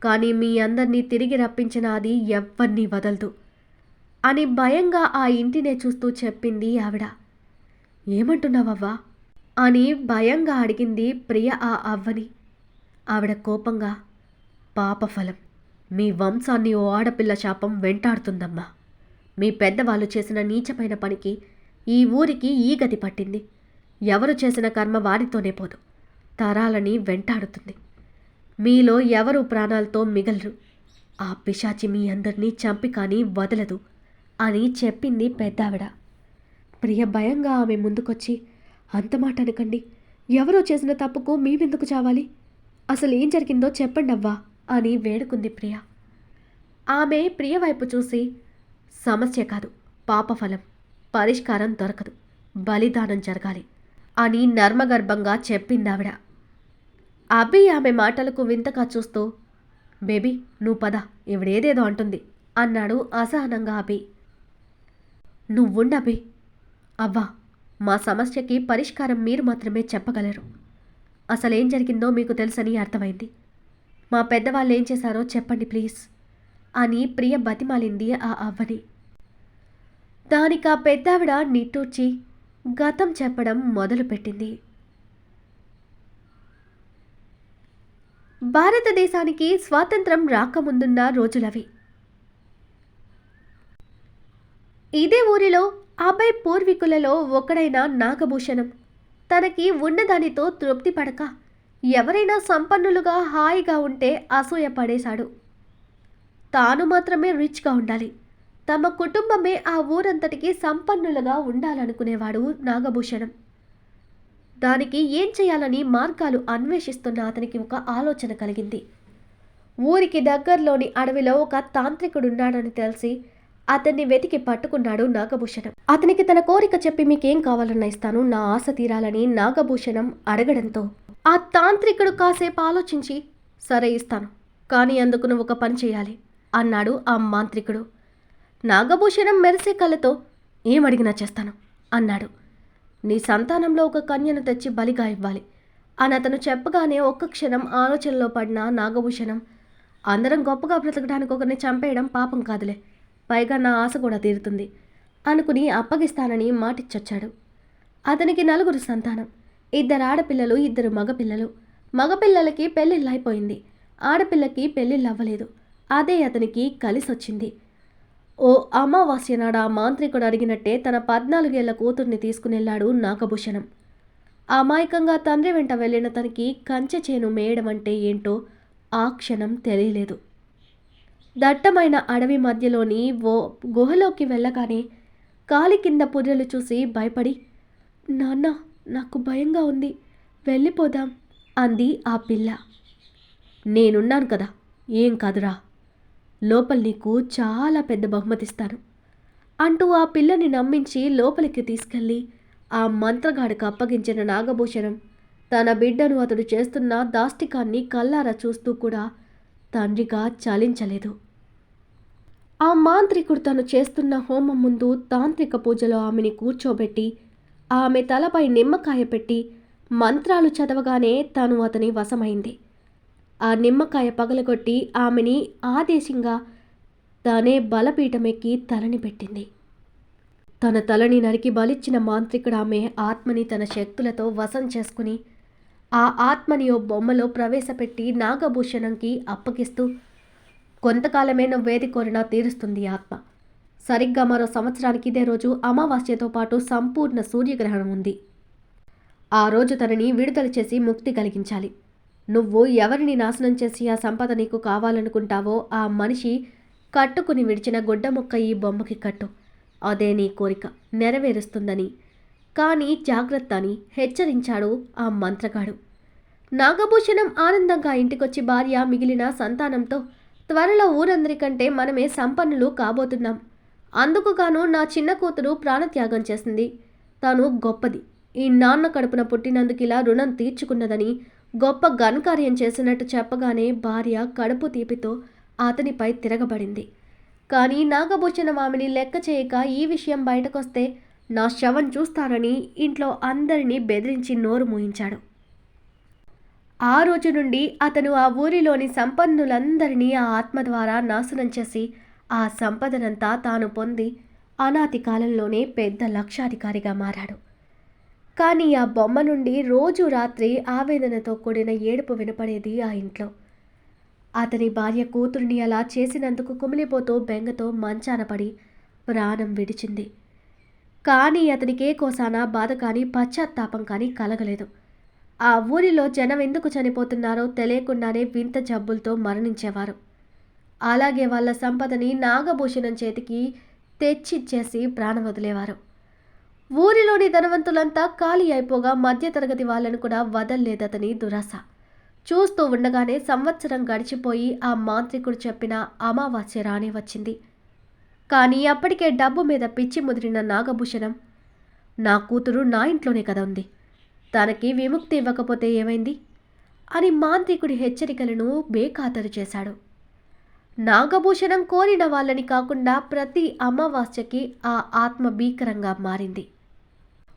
కానీ మీ అందరినీ తిరిగి రప్పించిన అది ఎవ్వరినీ వదలదు అని భయంగా ఆ ఇంటినే చూస్తూ చెప్పింది ఆవిడ. ఏమంటున్నావవ్వా అని భయంగా అడిగింది ప్రియ ఆ అవ్వని. ఆవిడ కోపంగా, పాపఫలం, మీ వంశాన్ని ఓ ఆడపిల్ల శాపం వెంటాడుతుందమ్మా. మీ పెద్దవాళ్ళు చేసిన నీచమైన పనికి ఈ ఊరికి ఈ గతి పట్టింది. ఎవరు చేసిన కర్మ వారితోనే పోదు, తరాలని వెంటాడుతుంది. మీలో ఎవరు ప్రాణాలతో మిగలరు. ఆ పిశాచి మీ అందరినీ చంపి కానీ వదలదు అని చెప్పింది పెద్దావిడ. ప్రియ భయంగా ఆమె ముందుకొచ్చి, అంత మాట అనకండి, ఎవరో చేసిన తప్పుకు మేమెందుకు చావాలి? అసలు ఏం జరిగిందో చెప్పండి అవ్వా అని వేడుకుంది ప్రియ. ఆమె ప్రియ వైపు చూసి, సమస్య కాదు, పాపఫలం, పరిష్కారం దొరకదు, బలిదానం జరగాలి అని నర్మగర్భంగా చెప్పిందావిడ. అభి ఆమె మాటలకు వింతగా చూస్తూ, బేబీ నువ్వు పద, ఇవిడేదేదో అంటుంది అన్నాడు అసహనంగా అభి. నువ్వుండభి. అవ్వా, మా సమస్యకి పరిష్కారం మీరు మాత్రమే చెప్పగలరు. అసలేం జరిగిందో మీకు తెలుసని అర్థమైంది. మా పెద్దవాళ్ళు ఏం చేశారో చెప్పండి ప్లీజ్ అని ప్రియ బతిమాలింది ఆ అవ్వని. దానికి ఆ పెద్దావిడ నిట్టూర్చి గతం చెప్పడం మొదలుపెట్టింది. భారతదేశానికి స్వాతంత్రం రాకముందున్న రోజులవి. ఇదే ఊరిలో అబ్బాయి పూర్వీకులలో ఒకడైన నాగభూషణం తనకి ఉన్నదానితో తృప్తి పడక ఎవరైనా సంపన్నులుగా హాయిగా ఉంటే అసూయ పడేశాడు. తాను మాత్రమే రిచ్గా ఉండాలి, తమ కుటుంబమే ఆ ఊరంతటికి సంపన్నులుగా ఉండాలనుకునేవాడు నాగభూషణం. దానికి ఏం చేయాలని మార్గాలు అన్వేషిస్తున్న అతనికి ఒక ఆలోచన కలిగింది. ఊరికి దగ్గరలోని అడవిలో ఒక తాంత్రికుడున్నాడని తెలిసి అతన్ని వెతికి పట్టుకున్నాడు నాగభూషణం. అతనికి తన కోరిక చెప్పి మీకేం కావాలన్నా ఇస్తాను, నా ఆశ తీరాలని నాగభూషణం అడగడంతో ఆ తాంత్రికుడు కాసేపు ఆలోచించి, సరే ఇస్తాను, కానీ అందుకు నువ్వు ఒక పని చేయాలి అన్నాడు ఆ మాంత్రికుడు. నాగభూషణం మెరిసే కళ్ళతో, ఏమడిగినా చేస్తాను అన్నాడు. నీ సంతానంలో ఒక కన్యను తెచ్చి బలిగా ఇవ్వాలి అని అతను చెప్పగానే ఒక్క క్షణం ఆలోచనలో పడిన నాగభూషణం, అందరం గొప్పగా బ్రతకడానికి ఒకరిని చంపేయడం పాపం కాదులే, పైగా నా ఆశ కూడా తీరుతుంది అనుకుని అప్పగిస్తానని మాటిచ్చొచ్చాడు. అతనికి 4 సంతానం, 2 ఆడపిల్లలు, 2 మగపిల్లలు. మగపిల్లలకి పెళ్ళిళ్ళైపోయింది, ఆడపిల్లకి పెళ్ళిళ్ళవ్వలేదు. అదే అతనికి కలిసొచ్చింది. ఓ అమావాస్య నాడు ఆ మాంత్రికుడు అడిగినట్టే తన 14 ఏళ్ల కూతుర్ని తీసుకునెళ్ళాడు నాగభూషణం. అమాయకంగా తండ్రి వెంట వెళ్ళిన తనకి కంచె చేను మేయడం అంటే ఏంటో ఆ క్షణం తెలియలేదు. దట్టమైన అడవి మధ్యలోని ఓ గుహలోకి వెళ్ళగానే కాలి కింద పుర్రెలు చూసి భయపడి, నాన్న నాకు భయంగా ఉంది, వెళ్ళిపోదాం అంది ఆ పిల్ల. నేనున్నాను కదా, ఏం కాదురా, లోపల నీకు చాలా పెద్ద బహుమతిస్తాను అంటూ ఆ పిల్లని నమ్మించి లోపలికి తీసుకెళ్ళి ఆ మంత్రగాడికి అప్పగించిన నాగభూషణం తన బిడ్డను అతడు చేస్తున్న దాష్టికాన్ని కల్లారా చూస్తూ కూడా తండ్రిగా చలించలేదు. ఆ మాంత్రికుడు తను చేస్తున్న హోమం ముందు తాంత్రిక పూజలో ఆమెని కూర్చోబెట్టి ఆమె తలపై నిమ్మకాయ పెట్టి మంత్రాలు చదవగానే తను అతని వశమైంది. ఆ నిమ్మకాయ పగలగొట్టి ఆమెని ఆదేశంగా తనే బలపీఠమెక్కి తలని పెట్టింది. తన తలని నరికి బలిచ్చిన మాంత్రికుడు ఆమె ఆత్మని తన శక్తులతో వశం చేసుకుని ఆ ఆత్మని ఓ బొమ్మలో ప్రవేశపెట్టి నాగభూషణంకి అప్పగిస్తూ, కొంతకాలమే నువ్వేది కోరినా తీరుస్తుంది ఈ ఆత్మ. సరిగ్గా మరో సంవత్సరానికి ఇదే రోజు అమావాస్యతో పాటు సంపూర్ణ సూర్యగ్రహణం ఉంది. ఆ రోజు తనని విడుదల చేసి ముక్తి కలిగించాలి. నువ్వు ఎవరిని నాశనం చేసి ఆ సంపద నీకు కావాలనుకుంటావో ఆ మనిషి కట్టుకుని విడిచిన గుడ్డ ముక్క ఈ బొమ్మకి కట్టు. అదే నీ కోరిక నెరవేరుస్తుందని. కానీ జాగ్రత్త అని హెచ్చరించాడు ఆ మంత్రగాడు. నాగభూషణం ఆనందంగా ఇంటికొచ్చి భార్య మిగిలిన సంతానంతో, త్వరలో ఊరందరికంటే మనమే సంపన్నులు కాబోతున్నాం. అందుకుగాను నా చిన్న కూతురు ప్రాణత్యాగం చేసింది. తాను గొప్పది, ఈ నాన్న కడుపున పుట్టినందుకిలా రుణం తీర్చుకున్నదని గొప్ప ఘనకార్యం చేసినట్టు చెప్పగానే భార్య కడుపు తీపితో అతనిపై తిరగబడింది. కానీ నాగభూషణం ఆమెని లెక్క చేయక ఈ విషయం బయటకొస్తే నా శవం చూస్తారని ఇంట్లో అందరినీ బెదిరించి నోరు మూయించాడు. ఆ రోజు నుండి అతను ఆ ఊరిలోని సంపన్నులందరినీ ఆ ఆత్మ ద్వారా నాశనం చేసి ఆ సంపదనంతా తాను పొంది అనాది కాలంలోనే పెద్ద లక్షాధికారిగా మారాడు. కానీ ఆ బొమ్మ నుండి రోజు రాత్రి ఆవేదనతో కూడిన ఏడుపు వినపడేది ఆ ఇంట్లో. అతని భార్య కూతురిని అలా చేసినందుకు కుమిలిపోతూ బెంగతో మంచాన పడి ప్రాణం విడిచింది. కానీ అతనికే కోసానా బాధ కానీ పశ్చాత్తాపం కానీ కలగలేదు. ఆ ఊరిలో జనం ఎందుకు చనిపోతున్నారో తెలియకుండానే వింత జబ్బులతో మరణించేవారు. అలాగే వాళ్ళ సంపదని నాగభూషణం చేతికి తెచ్చిచ్చేసి ప్రాణం వదిలేవారు. ఊరిలోని ధనవంతులంతా ఖాళీ అయిపోగా మధ్యతరగతి వాళ్ళను కూడా వదల్లేదతని దురాశ. చూస్తూ ఉండగానే సంవత్సరం గడిచిపోయి ఆ మాంత్రికుడు చెప్పిన అమావాస్య రానే వచ్చింది. కానీ అప్పటికే డబ్బు మీద పిచ్చి ముదిరిన నాగభూషణం, నా కూతురు నా ఇంట్లోనే కదా ఉంది, తనకి విముక్తి ఇవ్వకపోతే ఏమైంది అని మాంత్రికుడి హెచ్చరికలను బేఖాతరు చేశాడు. నాగభూషణం కోరిన వాళ్ళని కాకుండా ప్రతి అమావాస్యకి ఆ ఆత్మ భీకరంగా మారింది.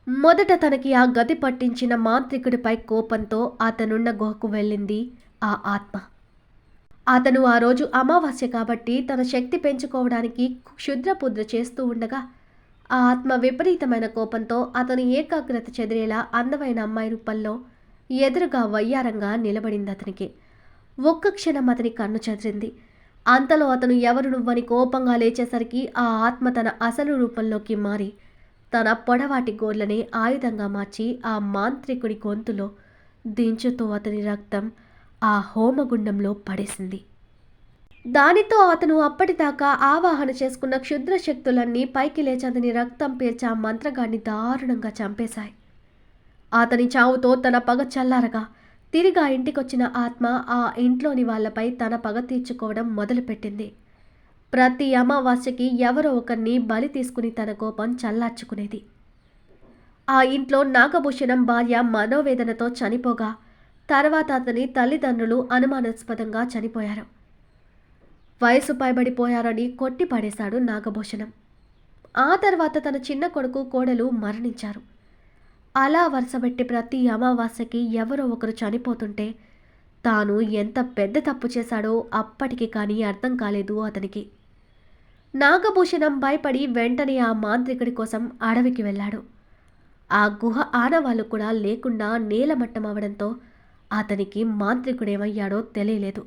మొదట తనకి ఆ గతి పట్టించిన మాంత్రికుడిపై కోపంతో అతనున్న గుహకు వెళ్ళింది ఆ ఆత్మ. అతను ఆ రోజు అమావాస్య కాబట్టి తన శక్తి పెంచుకోవడానికి క్షుద్రపుద్ర చేస్తూ ఉండగా ఆ ఆత్మ విపరీతమైన కోపంతో అతని ఏకాగ్రత చెదిరేలా అందమైన అమ్మాయి రూపంలో ఎదురుగా వయ్యారంగా నిలబడింది అతనికి. ఒక్క క్షణం అతని కన్ను చెదిరింది. అంతలో అతను ఎవరు నువ్వని కోపంగా లేచేసరికి ఆ ఆత్మ తన అసలు రూపంలోకి మారి తన పొడవాటి గోర్లని ఆయుధంగా మార్చి ఆ మాంత్రికుడి గొంతులో దించుతూ అతని రక్తం ఆ హోమగుండంలో పడేసింది. దానితో అతను అప్పటిదాకా ఆవాహన చేసుకున్న క్షుద్ర శక్తులన్నీ పైకి లేచి అతని రక్తం పీల్చి ఆ మంత్రగాడిని దారుణంగా చంపేశాయి. అతని చావుతో తన పగ చల్లారగా తిరిగి ఆ ఇంటికొచ్చిన ఆత్మ ఆ ఇంట్లోని వాళ్లపై తన పగ తీర్చుకోవడం మొదలుపెట్టింది. ప్రతి అమావాస్యకి ఎవరో ఒకరిని బలి తీసుకుని తన కోపం చల్లార్చుకునేది. ఆ ఇంట్లో నాగభూషణం భార్య మనోవేదనతో చనిపోగా తర్వాత అతని తల్లిదండ్రులు అనుమానాస్పదంగా చనిపోయారు. వయసు పైబడిపోయారని కొట్టిపడేశాడు నాగభూషణం. ఆ తర్వాత తన చిన్న కొడుకు కోడలు మరణించారు. అలా వరుసబెట్టి ప్రతి అమావాస్యకి ఎవరో ఒకరు చనిపోతుంటే తాను ఎంత పెద్ద తప్పు చేశాడో అప్పటికి కానీ అర్థం కాలేదు అతనికి. నాగభూషణం భయపడి వెంటనే ఆ మాంత్రికుడి కోసం అడవికి వెళ్ళాడు. ఆ గుహ ఆనవాళ్ళు కూడా లేకుండా నేలమట్టం అవడంతో అతనికి మాంత్రికుడేమయ్యాడో తెలియలేదు.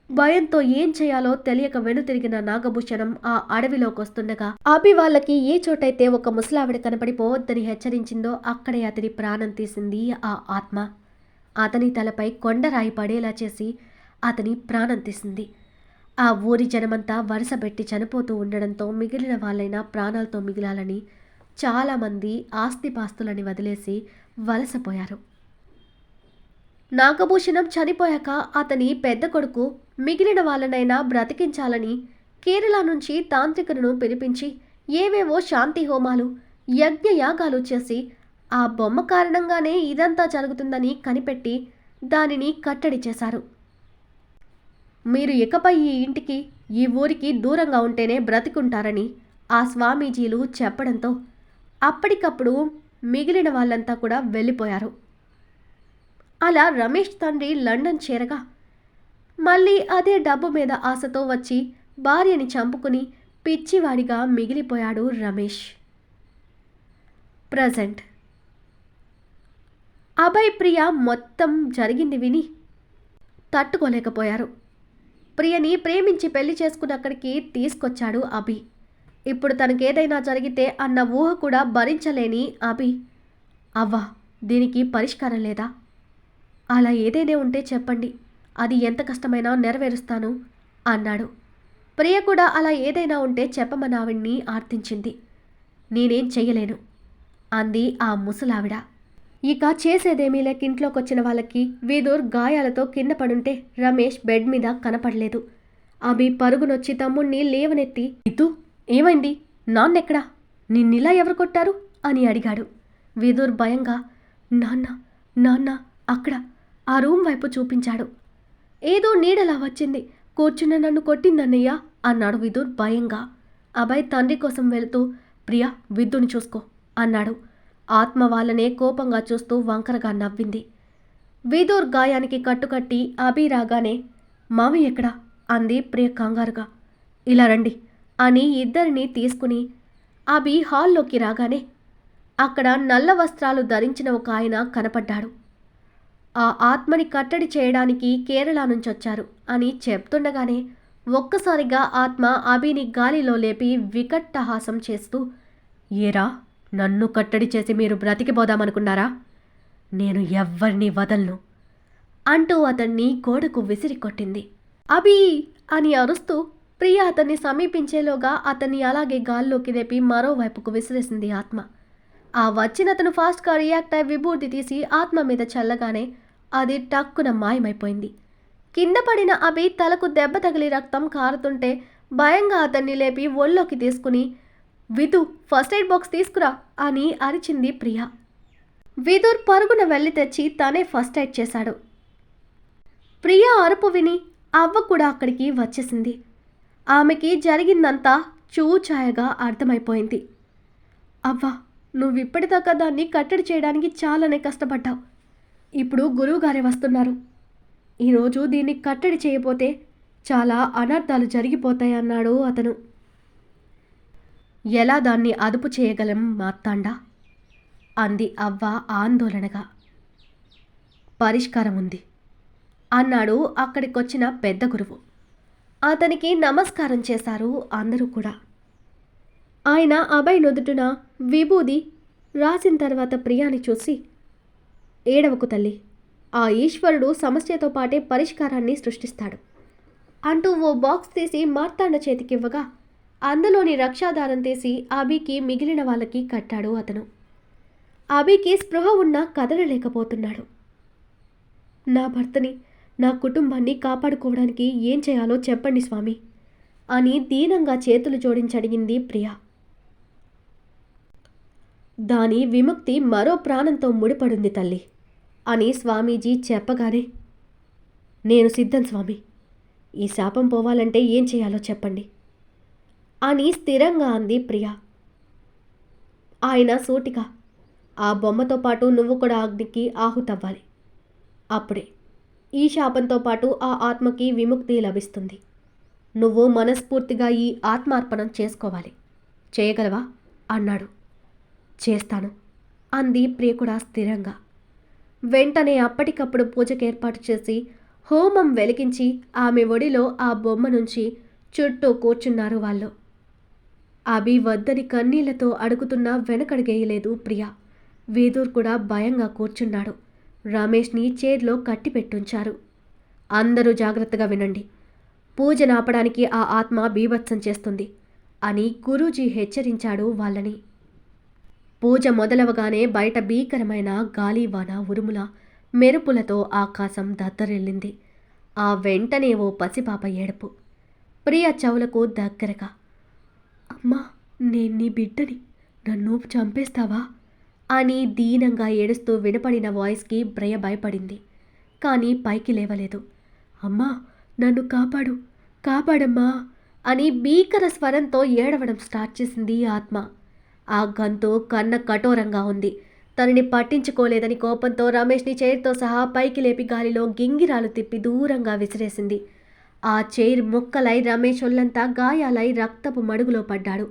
భయంతో ఏం చేయాలో తెలియక వెనుతిరిగిన నాగభూషణం ఆ అడవిలోకి వస్తుండగా అభి వాళ్ళకి ఏ చోటైతే ఒక ముసలావిడ కనపడిపోవద్దని హెచ్చరించిందో అక్కడే అతని ప్రాణం తీసింది ఆ ఆత్మ. అతని తలపై కొండరాయి పడేలా చేసి అతని ప్రాణం తీసింది. ఆ ఊరి జనమంతా వరుసబెట్టి చనిపోతూ ఉండడంతో మిగిలిన వాళ్ళైనా ప్రాణాలతో మిగిలాలని చాలామంది ఆస్తిపాస్తులని వదిలేసి వలసపోయారు. నాగభూషణం చనిపోయాక అతని పెద్ద కొడుకు మిగిలిన వాళ్ళనైనా బ్రతికించాలని కేరళ నుంచి తాంత్రికులను పిలిపించి ఏవేవో శాంతి హోమాలు యజ్ఞయాగాలు చేసి ఆ బొమ్మ కారణంగానే ఇదంతా జరుగుతుందని కనిపెట్టి దానిని కట్టడి చేశారు. మీరు ఇకపై ఈ ఇంటికి ఈ ఊరికి దూరంగా ఉంటేనే బ్రతికుంటారని ఆ స్వామీజీలు చెప్పడంతో అప్పటికప్పుడు మిగిలిన వాళ్ళంతా కూడా వెళ్ళిపోయారు. అలా రమేష్ తండ్రి లండన్ చేరగా మళ్ళీ అదే డబ్బు మీద ఆశతో వచ్చి భార్యని చంపుకుని పిచ్చివాడిగా మిగిలిపోయాడు రమేష్. ప్రజెంట్ అభయ్, ప్రియ మొత్తం జరిగింది విని తట్టుకోలేకపోయారు. ప్రియని ప్రేమించి పెళ్లి చేసుకుని అక్కడికి తీసుకొచ్చాడు అభి. ఇప్పుడు తనకేదైనా జరిగితే అన్న ఊహ కూడా భరించలేని అభి, అవ్వా, దీనికి పరిష్కారం లేదా? అలా ఏదైనా ఉంటే చెప్పండి, అది ఎంత కష్టమైనా నెరవేరుస్తాను అన్నాడు. ప్రియ కూడా అలా ఏదైనా ఉంటే చెప్పమని ఆవిడ్ని ఆర్తించింది. నేనేం చెయ్యలేను అంది ఆ ముసలావిడ. ఇక చేసేదేమీ లేక ఇంట్లోకొచ్చిన వాళ్ళకి వీదూర్ గాయాలతో కింద పడుంటే రమేష్ బెడ్ మీద కనపడలేదు. అభి పరుగునొచ్చి తమ్ముణ్ణి లేవనెత్తి, ఇతూ, ఏమైంది? నాన్నెక్కడా? నిన్నిలా ఎవరు కొట్టారు అని అడిగాడు. వీదూర్ భయంగా, నాన్న నాన్న అక్కడ ఆ రూమ్ వైపు చూపించాడు. ఏదో నీడలా వచ్చింది, కూర్చున్న నన్ను కొట్టిందన్నయ్యా అన్నాడు విదూర్ భయంగా. అభయ్ తండ్రి కోసం వెళుతూ, ప్రియా, విద్దుని చూసుకో అన్నాడు. ఆత్మ వాళ్ళనే కోపంగా చూస్తూ వంకరగా నవ్వింది. విదూర్ గాయానికి కట్టుకట్టి అభి రాగానే, మామయ్య ఎక్కడా అంది ప్రియ కంగారుగా. ఇలా రండి అని ఇద్దరిని తీసుకుని అభి హాల్లోకి రాగానే అక్కడ నల్ల వస్త్రాలు ధరించిన ఒక ఆయన కనపడ్డాడు. ఆ ఆత్మని కట్టడి చేయడానికి కేరళ నుంచొచ్చారు అని చెప్తుండగానే ఒక్కసారిగా ఆత్మ అభిని గాలిలో లేపి వికట్టహాసం చేస్తూ, ఏరా, నన్ను కట్టడి చేసి మీరు బ్రతికిపోదామనుకున్నారా? నేను ఎవ్వరినీ వదలను అంటూ అతన్ని గోడకు విసిరి కొట్టింది. అభి అని అరుస్తూ ప్రియ అతన్ని సమీపించేలోగా అతన్ని అలాగే గాల్లోకి లేపి మరోవైపుకు విసిరేసింది ఆత్మ. ఆ వచ్చినతను ఫాస్ట్గా రియాక్ట్ అయి విభూతి తీసి ఆత్మ మీద చల్లగానే అది టక్కున మాయమైపోయింది. కింద పడిన అభి తలకు దెబ్బ తగిలి రక్తం కారుతుంటే భయంగా అతన్ని లేపి ఒళ్ళోకి తీసుకుని, విధు, ఫస్ట్ ఎయిడ్ బాక్స్ తీసుకురా అని అరిచింది ప్రియ. విదూర్ పరుగున వెళ్ళి తెచ్చి తనే ఫస్ట్ ఎయిడ్ చేశాడు. ప్రియ అరుపు విని అవ్వ కూడా అక్కడికి వచ్చేసింది. ఆమెకి జరిగిందంతా చూచాయగా అర్థమైపోయింది. అవ్వ, నువ్విప్పటిదాకా దాన్ని కట్టడి చేయడానికి చాలానే కష్టపడ్డావు. ఇప్పుడు గురువుగారే వస్తున్నారు. ఈరోజు దీన్ని కట్టడి చేయబోతే చాలా అనర్థాలు జరిగిపోతాయన్నాడు అతను. ఎలా దాన్ని అదుపు చేయగలం మార్తాండా అంది అవ్వ ఆందోళనగా. పరిష్కారం ఉంది అన్నాడు అక్కడికొచ్చిన పెద్ద గురువు. అతనికి నమస్కారం చేశారు అందరూ కూడా. ఆయన అభయ్ నుదుటిన విభూది రాసిన తర్వాత ప్రియాని చూసి, ఏడవకు తల్లి, ఆ ఈశ్వరుడు సమస్యతో పాటే పరిష్కారాన్ని సృష్టిస్తాడు అంటూ ఓ బాక్స్ తీసి మార్తాండ చేతికివ్వగా అందులోని రక్షాదారం తీసి అభికి మిగిలిన వాళ్ళకి కట్టాడు అతను. అభికి స్పృహ ఉన్నా కదలలేకపోతున్నాడు. నా భర్తని, నా కుటుంబాన్ని కాపాడుకోవడానికి ఏం చేయాలో చెప్పండి స్వామి అని దీనంగా చేతులు జోడించడిగింది ప్రియ. దాని విముక్తి మరో ప్రాణంతో ముడిపడుంది తల్లి అని స్వామీజీ చెప్పగానే, నేను సిద్ధం స్వామి, ఈ శాపం పోవాలంటే ఏం చేయాలో చెప్పండి అని స్థిరంగా అంది ప్రియ. ఆయన సూటిగా, ఆ బొమ్మతో పాటు నువ్వు కూడా అగ్నికి ఆహుతవ్వాలి. అప్పుడే ఈ శాపంతో పాటు ఆ ఆత్మకి విముక్తి లభిస్తుంది. నువ్వు మనస్ఫూర్తిగా ఈ ఆత్మార్పణం చేసుకోవాలి. చేయగలవా అన్నాడు. చేస్తాను అంది ప్రియ కూడా స్థిరంగా. వెంటనే అప్పటికప్పుడు పూజకు ఏర్పాటు చేసి హోమం వెలిగించి ఆమె ఒడిలో ఆ బొమ్మ నుంచి చుట్టూ కూర్చున్నారు వాళ్ళు. అభి వద్దని కన్నీళ్లతో అడుగుతున్నా వెనకడుగేయలేదు ప్రియ. వీదూర్ కూడా భయంగా కూర్చున్నాడు. రమేష్ని చైర్లో కట్టిపెట్టుంచారు. అందరూ జాగ్రత్తగా వినండి, పూజను ఆపడానికి ఆ ఆత్మ బీభత్సం చేస్తుంది అని గురూజీ హెచ్చరించాడు వాళ్ళని. పూజ మొదలవగానే బయట భీకరమైన గాలివాన ఉరుముల మెరుపులతో ఆకాశం దద్దరిల్లింది. ఆ వెంటనే ఓ పసిపాప ఏడుపు. ప్రియ చెవులకు దగ్గరగా, అమ్మా, నేను నీ బిడ్డని, నన్ను చంపేస్తావా అని దీనంగా ఏడుస్తూ వినపడిన వాయిస్కి ప్రియ భయపడింది. కానీ పైకి లేవలేదు. అమ్మా, నన్ను కాపాడు, కాపాడమ్మా అని భీకర స్వరంతో ఏడవడం స్టార్ట్ చేసింది ఆత్మ. ఆ గంతు కన్న కఠోరంగా ఉంది. తనని పట్టించుకోలేదని కోపంతో రమేష్ని చైర్తో సహా పైకి లేపి గాలిలో గింగిరాలు తిప్పి దూరంగా విసిరేసింది. ఆ చైర్ ముక్కలై రమేష్ ఒళ్ళంతా గాయాలై రక్తపు మడుగులో పడ్డాడు.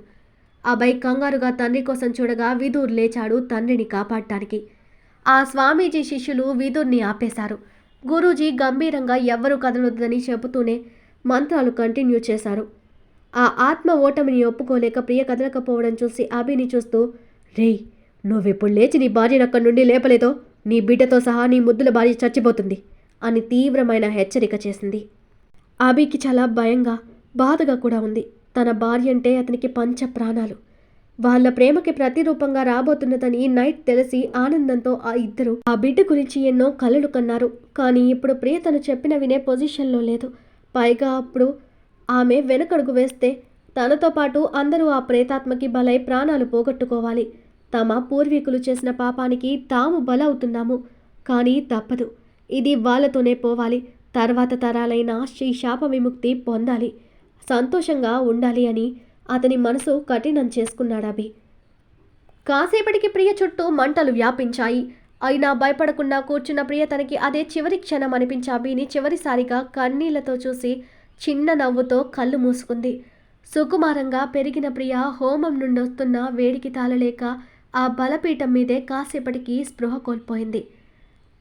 అభయ్ కంగారుగా తండ్రి కోసం చూడగా విదూర్ లేచాడు తండ్రిని కాపాడటానికి. ఆ స్వామీజీ శిష్యులు విదుర్ని ఆపేశారు. గురూజీ గంభీరంగా ఎవ్వరూ కదలొద్దని చెబుతూనే మంత్రాలు కంటిన్యూ చేశారు. ఆ ఆత్మ ఓటమిని ఒప్పుకోలేక ప్రియ కదలకపోవడం చూసి అభిని చూస్తూ, రేయ్, నువ్వెప్పుడు లేచి నీ భార్యనక్కడి నుండి లేపలేదో నీ బిడ్డతో సహా నీ ముద్దుల భార్య చచ్చిపోతుంది అని తీవ్రమైన హెచ్చరిక చేసింది. అభికి చాలా భయంగా, బాధగా కూడా ఉంది. తన భార్య అంటే అతనికి పంచ ప్రాణాలు. వాళ్ళ ప్రేమకి ప్రతిరూపంగా రాబోతున్నదని నైట్ తెలిసి ఆనందంతో ఆ ఇద్దరు ఆ బిడ్డ గురించి ఎన్నో కలలు కన్నారు. కానీ ఇప్పుడు ప్రియ తను చెప్పిన వినే పొజిషన్లో లేదు. పైగా అప్పుడు ఆమె వెనకడుగు వేస్తే తనతో పాటు అందరూ ఆ ప్రేతాత్మకి బలై ప్రాణాలు పోగొట్టుకోవాలి. తమ పూర్వీకులు చేసిన పాపానికి తాము బలవుతున్నాము. కానీ తప్పదు. ఇది వాళ్ళతోనే పోవాలి. తర్వాత తరాలైన ఈ శాప విముక్తి పొందాలి, సంతోషంగా ఉండాలి అని అతని మనసు కఠినం చేసుకున్నాడు అభి. కాసేపటికి ప్రియ చుట్టూ మంటలు వ్యాపించాయి. అయినా భయపడకుండా కూర్చున్న ప్రియ తనకి అదే చివరి క్షణం అనిపించి అభిని చివరిసారిగా కన్నీళ్లతో చూసి చిన్న నవ్వుతో కళ్ళు మూసుకుంది. సుకుమారంగా పెరిగిన ప్రియ హోమం నుండి వస్తున్న వేడికి తాళలేక ఆ బలపీఠం మీదే కాసేపటికి స్పృహ కోల్పోయింది.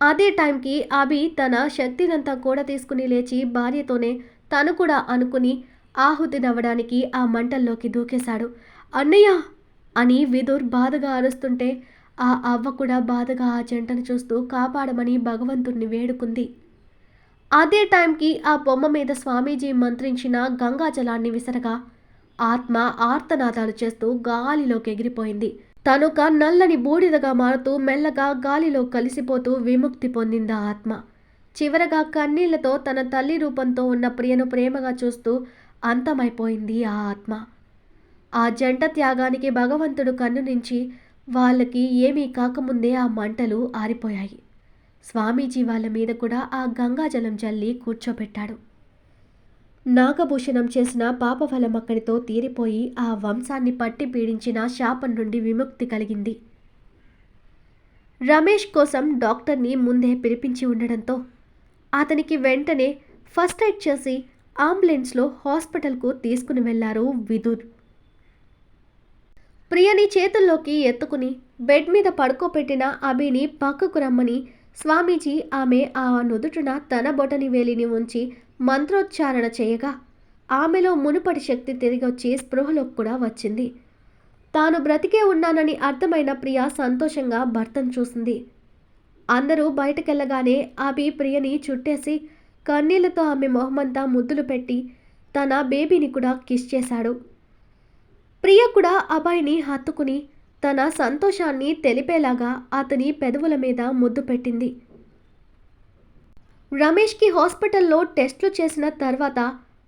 అదే టైంకి అభి తన శక్తినంతా కూడా తీసుకుని లేచి భార్యతోనే తను కూడా అనుకుని ఆహుతి నవ్వడానికి ఆ మంటల్లోకి దూకేశాడు. అన్నయ్య అని విదుర్ బాధగా అరుస్తుంటే ఆ అవ్వ కూడా బాధగా ఆ జంటను చూస్తూ కాపాడమని భగవంతుణ్ణి వేడుకుంది. అదే టైంకి ఆ బొమ్మ మీద స్వామీజీ మంత్రించిన గంగాజలాన్ని విసరగా ఆత్మ ఆర్తనాదాలు చేస్తూ గాలిలోకి ఎగిరిపోయింది. తనొక నల్లని బూడిదగా మారుతూ మెల్లగా గాలిలో కలిసిపోతూ విముక్తి పొందిందా ఆత్మ. చివరగా కన్నీళ్లతో తన తల్లి రూపంతో ఉన్న ప్రియను ప్రేమగా చూస్తూ అంతమైపోయింది ఆ ఆత్మ. ఆ జంట త్యాగానికి భగవంతుడు కన్ను నుంచి వాళ్ళకి ఏమీ కాకముందే ఆ మంటలు ఆరిపోయాయి. స్వామీజీ వాళ్ళ మీద కూడా ఆ గంగాజలం జల్లి కూర్చోబెట్టాడు. నాగభూషణం చేసిన పాపఫలం అక్కడితో తీరిపోయి ఆ వంశాన్ని పట్టి పీడించిన శాపం నుండి విముక్తి కలిగింది. రమేష్ కోసం డాక్టర్ని ముందే పిలిపించి ఉండడంతో అతనికి వెంటనే ఫస్ట్ ఎయిడ్ చేసి అంబులెన్స్లో హాస్పిటల్కు తీసుకుని వెళ్లారు విదుర్. ప్రియని చేతుల్లోకి ఎత్తుకుని బెడ్ మీద పడుకోపెట్టిన అభిని పక్కకు రమ్మని స్వామీజీ ఆమె ఆ నుదుటున తన బొటని వేలిని ఉంచి మంత్రోచ్చారణ చేయగా ఆమెలో మునుపటి శక్తి తిరిగొచ్చి స్పృహలోకి కూడా వచ్చింది. తాను బ్రతికే ఉన్నానని అర్థమైన ప్రియ సంతోషంగా భర్తను చూసింది. అందరూ బయటకెళ్ళగానే అభి ప్రియని చుట్టేసి కన్నీళ్లతో ఆమె మొహమంతా ముద్దులు పెట్టి తన బేబీని కూడా కిస్ చేశాడు. ప్రియ కూడా అబ్బాయిని హత్తుకుని తన సంతోషాన్ని తెలిపేలాగా అతని పెదవుల మీద ముద్దు పెట్టింది. రమేష్కి హాస్పిటల్లో టెస్టులు చేసిన తర్వాత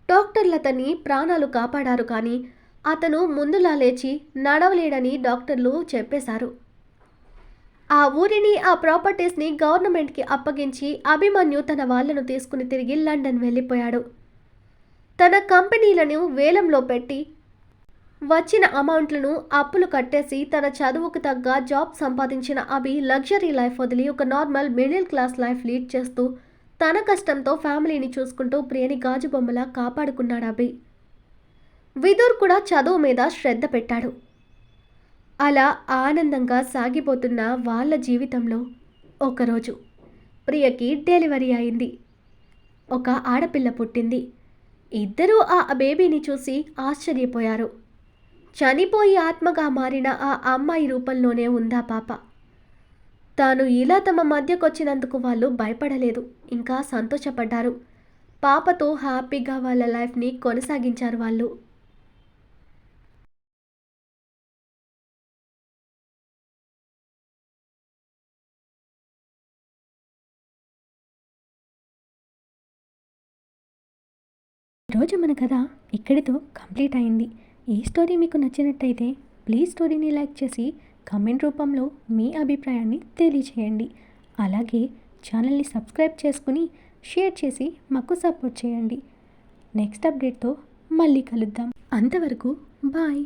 డాక్టర్లు అతని ప్రాణాలు కాపాడారు. కానీ అతను ముందులా లేచి నడవలేడని డాక్టర్లు చెప్పేశారు. ఆ ఊరిని ఆ ప్రాపర్టీస్ని గవర్నమెంట్కి అప్పగించి అభిమన్యు తన వాళ్లను తీసుకుని తిరిగి లండన్ వెళ్ళిపోయాడు. తన కంపెనీలను వేలంలో పెట్టి వచ్చిన అమౌంట్లను అప్పులు కట్టేసి తన చదువుకు తగ్గ జాబ్ సంపాదించిన అభి లగ్జరీ లైఫ్ వదిలి ఒక normal middle class life lead చేస్తూ తన కష్టంతో ఫ్యామిలీని చూసుకుంటూ ప్రియని గాజు బొమ్మలా కాపాడుకున్నాడు అభి. విదుర్ కూడా చదువు మీద శ్రద్ధ పెట్టాడు. అలా ఆనందంగా సాగిపోతున్న వాళ్ళ జీవితంలో ఒకరోజు ప్రియకి డెలివరీ అయింది. ఒక ఆడపిల్ల పుట్టింది. ఇద్దరూ ఆ బేబీని చూసి ఆశ్చర్యపోయారు. చనిపోయి ఆత్మగా మారిన ఆ అమ్మాయి రూపంలోనే ఉందా పాప. తాను ఇలా తమ మధ్యకొచ్చినందుకు వాళ్ళు భయపడలేదు, ఇంకా సంతోషపడ్డారు. పాపతో హ్యాపీగా వాళ్ళ లైఫ్ని కొనసాగించారు వాళ్ళు. ఈరోజు మన కథ ఇక్కడితో కంప్లీట్ అయింది. ఈ స్టోరీ మీకు నచ్చినట్టయితే ప్లీజ్ స్టోరీని లైక్ చేసి కామెంట్ రూపంలో మీ అభిప్రాయాన్ని తెలియచేయండి. అలాగే ఛానల్ని సబ్స్క్రైబ్ చేసుకుని షేర్ చేసి మాకు సపోర్ట్ చేయండి. నెక్స్ట్ అప్డేట్తో మళ్ళీ కలుద్దాం. అంతవరకు బాయ్.